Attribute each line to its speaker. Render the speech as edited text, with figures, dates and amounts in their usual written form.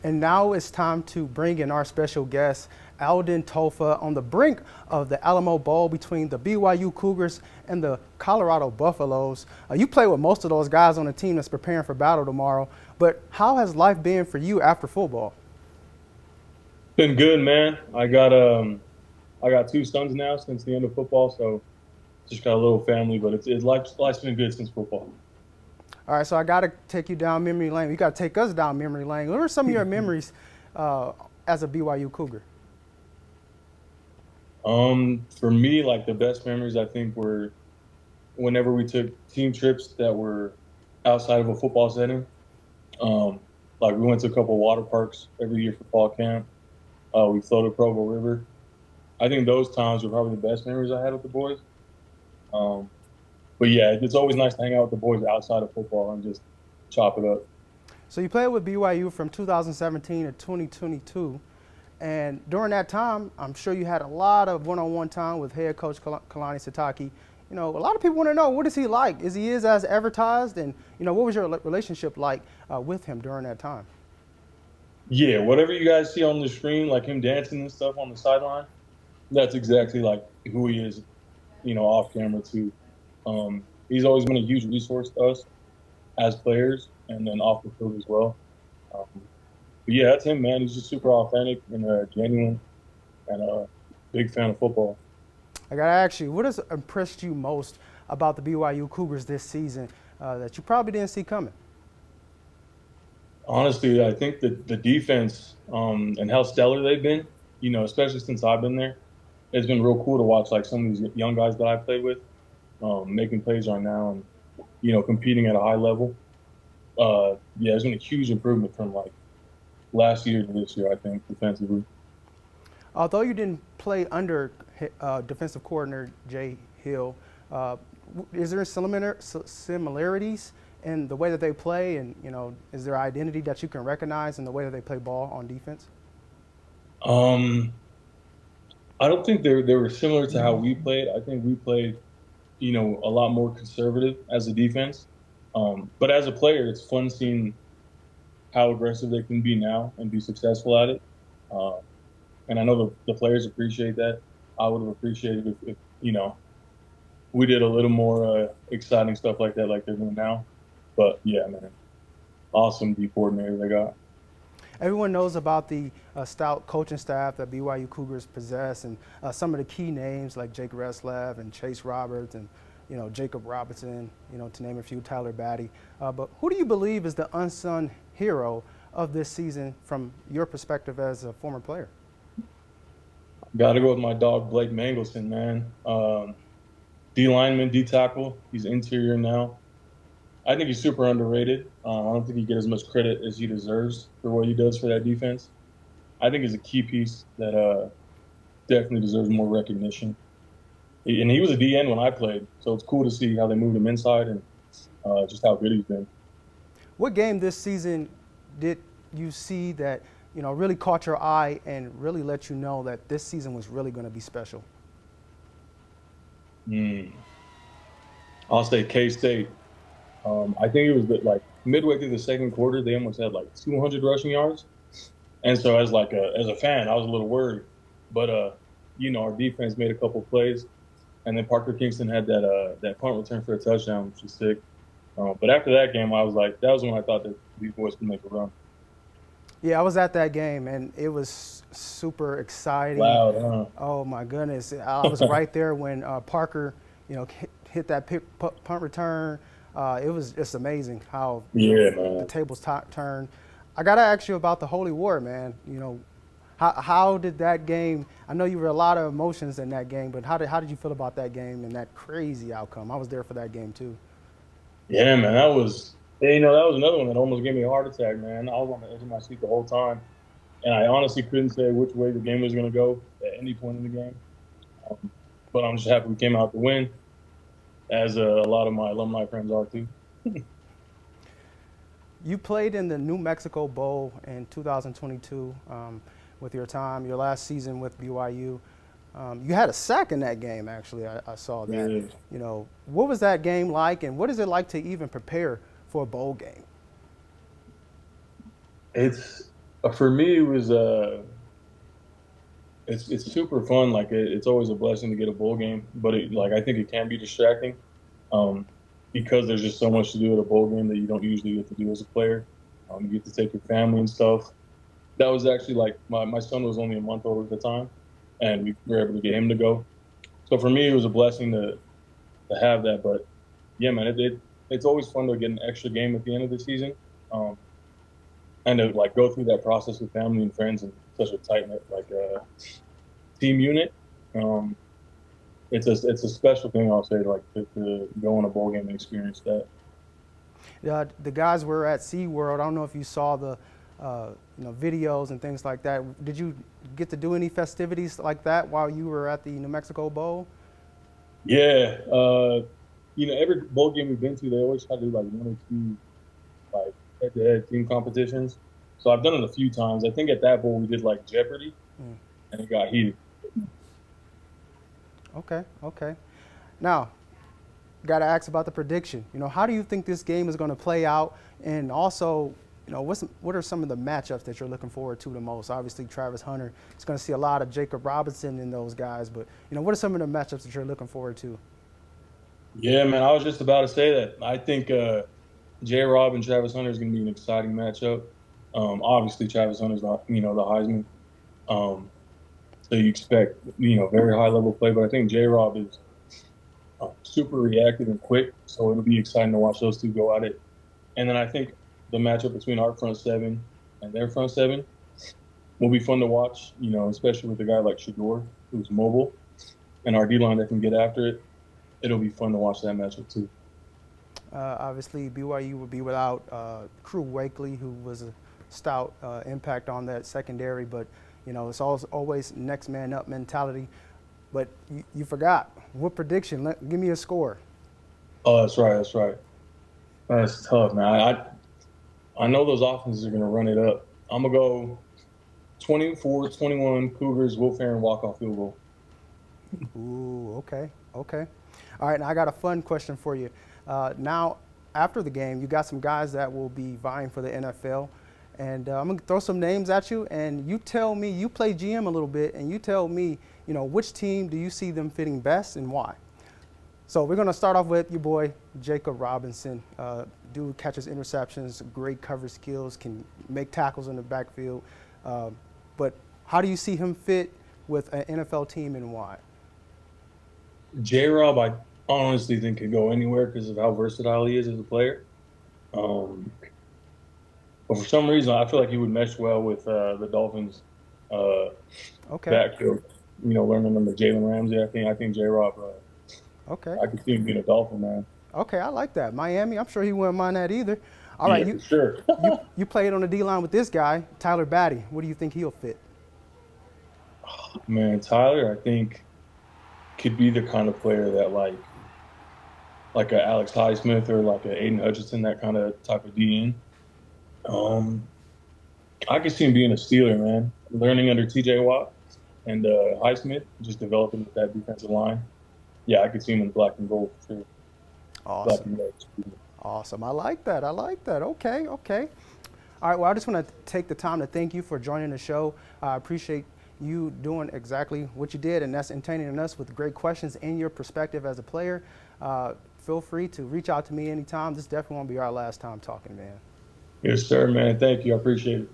Speaker 1: And now it's time to bring in our special guest, Alden Tofa, on the brink of the Alamo Bowl between the BYU Cougars and the Colorado Buffaloes. You play with most of those guys on the team that's preparing for battle tomorrow, but how has life been for you after football?
Speaker 2: Been good, man. I got two sons now since the end of football, so just got a little family, but life's been good since football.
Speaker 1: All right, so I got to take you down memory lane. You got to take us down memory lane. What are some of your memories as a BYU Cougar?
Speaker 2: For me, like the best memories I think were whenever we took team trips that were outside of a football setting. Um, like we went to a couple water parks every year for fall camp. We floated Provo River. I think those times were probably the best memories I had with the boys. Um, but yeah, it's always nice to hang out with the boys outside of football and just chop it up.
Speaker 1: So you played with BYU from 2017 to 2022. And during that time, I'm sure you had a lot of one-on-one time with head coach Kalani Sitake. You know, a lot of people want to know, what is he like? Is he as advertised? And, you know, what was your relationship like with him during that time?
Speaker 2: Yeah, whatever you guys see on the screen, like him dancing and stuff on the sideline, that's exactly like who he is, off camera too. He's always been a huge resource to us as players and then off the field as well. Um, but yeah, that's him, man. He's just super authentic and genuine and a big fan of football.
Speaker 1: I got to ask you, what has impressed you most about the BYU Cougars this season that you probably didn't see coming?
Speaker 2: Honestly, I think that the defense and how stellar they've been, especially since I've been there, it's been real cool to watch like some of these young guys that I played with making plays right now and competing at a high level. Yeah, there's been a huge improvement from like last year to this year, I think, defensively.
Speaker 1: Although you didn't play under defensive coordinator Jay Hill, uh, is there similarities in the way that they play, and is there identity that you can recognize in the way that they play ball on defense?
Speaker 2: Um, I don't think they were similar to how we played. I think we played, a lot more conservative as a defense. But as a player, it's fun seeing how aggressive they can be now and be successful at it. Uh, and I know the players appreciate that. I would have appreciated if we did a little more exciting stuff like that, like they're doing now. But yeah, man, awesome D coordinator they got.
Speaker 1: Everyone knows about the stout coaching staff that BYU Cougars possess, and some of the key names like Jake Reslev and Chase Roberts and Jacob Robinson, to name a few, Tyler Batty. But who do you believe is the unsung hero of this season from your perspective as a former player?
Speaker 2: Got to go with my dog Blake Mangleson, man. D lineman, D tackle. He's interior now. I think he's super underrated. I don't think he gets as much credit as he deserves for what he does for that defense. I think he's a key piece that definitely deserves more recognition. And he was a DN when I played, so it's cool to see how they moved him inside and just how good he's been.
Speaker 1: What game this season did you see that really caught your eye and really let you know that this season was really going to be special?
Speaker 2: Mm. I'll say K-State. I think it was like midway through the second quarter, they almost had like 200 rushing yards, and so as a fan, I was a little worried. But our defense made a couple plays, and then Parker Kingston had that punt return for a touchdown, which was sick. But after that game, I was like, that was when I thought that these boys could make a run.
Speaker 1: Yeah, I was at that game, and it was super exciting.
Speaker 2: Loud,
Speaker 1: Oh my goodness, I was right there when Parker, hit that punt return. It was just amazing how
Speaker 2: Yeah,
Speaker 1: the
Speaker 2: man.
Speaker 1: tables turned. I gotta ask you about the Holy War, man. How did that game? I know you were a lot of emotions in that game, but how did you feel about that game and that crazy outcome? I was there for that game too.
Speaker 2: Yeah, man. That was another one that almost gave me a heart attack, man. I was on the edge of my seat the whole time, and I honestly couldn't say which way the game was going to go at any point in the game. Um, but I'm just happy we came out to win, as a lot of my alumni friends are too.
Speaker 1: You played in the New Mexico Bowl in 2022 with your last season with BYU. You had a sack in that game, actually. I saw that.
Speaker 2: Yeah.
Speaker 1: What was that game like, and what is it like to even prepare for a bowl game?
Speaker 2: It's For me, it was it's super fun. Like it's always a blessing to get a bowl game, but like I think it can be distracting, um, because there's just so much to do at a bowl game that you don't usually get to do as a player. You get to take your family and stuff. That was actually like my son was only a month old at the time, and we were able to get him to go. So for me, it was a blessing to have that. But yeah, man, it's always fun to get an extra game at the end of the season, um, and to like go through that process with family and friends and such a tight knit like team unit. Um, it's a special thing, I'll say, like to go on a bowl game and experience that.
Speaker 1: The guys were at SeaWorld. I don't know if you saw the videos and things like that. Did you get to do any festivities like that while you were at the New Mexico Bowl?
Speaker 2: Yeah, every bowl game we've been to, they always try to do like one or two like head-to-head team competitions. So I've done it a few times. I think at that bowl we did like Jeopardy,
Speaker 1: Mm.
Speaker 2: and it got heated.
Speaker 1: Okay, okay. Now, got to ask about the prediction. How do you think this game is going to play out? And also, what are some of the matchups that you're looking forward to the most? Obviously, Travis Hunter is going to see a lot of Jacob Robinson in those guys, but what are some of the matchups that you're looking forward to?
Speaker 2: Yeah, man, I was just about to say that. I think J. Rob and Travis Hunter is going to be an exciting matchup. Obviously, Travis Hunter's the Heisman, um, so you expect very high level play. But I think J. Rob is super reactive and quick, so it'll be exciting to watch those two go at it. And then I think the matchup between our front seven and their front seven will be fun to watch. Especially with a guy like Shador, who's mobile, and our D line that can get after it. It'll be fun to watch that matchup too.
Speaker 1: Obviously, BYU will be without Crew Wakely, who was a stout impact on that secondary, but it's always next man up mentality. But you forgot. What prediction? Give me a score.
Speaker 2: Oh, that's right. That's right. That's tough, man. I know those offenses are going to run it up. I'm going to go 24-21 Cougars, Will Ferrin walk-off field goal.
Speaker 1: Ooh, okay, okay. All right, now I got a fun question for you. Now, after the game, you got some guys that will be vying for the NFL, and I'm going to throw some names at you, and you tell me, you play GM a little bit, and you tell me, which team do you see them fitting best and why? So we're going to start off with your boy, Jacob Robinson. Dude catches interceptions, great cover skills, can make tackles in the backfield. But how do you see him fit with an NFL team and why?
Speaker 2: J-Rob, I honestly think could go anywhere because of how versatile he is as a player. But for some reason, I feel like he would mesh well with the Dolphins'
Speaker 1: Okay.
Speaker 2: backfield. Learning under Jalen Ramsey. I think J-Rob.
Speaker 1: Okay.
Speaker 2: I could see him being a Dolphin, man.
Speaker 1: Okay, I like that. Miami, I'm sure he wouldn't mind that either. All
Speaker 2: Yeah,
Speaker 1: right,
Speaker 2: for sure.
Speaker 1: you played on the D-line with this guy, Tyler Batty. What do you think he'll fit?
Speaker 2: Man, Tyler, I think could be the kind of player that like a Alex Highsmith or like a Aiden Hutchinson, that kind of type of DN. Um, I could see him being a Steeler, man. Learning under T.J. Watt and Highsmith, just developing with that defensive line. Yeah, I could see him in black and gold for sure. Black
Speaker 1: Awesome.
Speaker 2: and gold. Excuse me.
Speaker 1: Awesome. I like that. I like that. Okay, okay. All right, well, I just want to take the time to thank you for joining the show. I appreciate you doing exactly what you did, and that's entertaining us with great questions and your perspective as a player. Feel free to reach out to me anytime. This definitely won't be our last time talking, man.
Speaker 2: Yes, sir, man. Thank you. I appreciate it.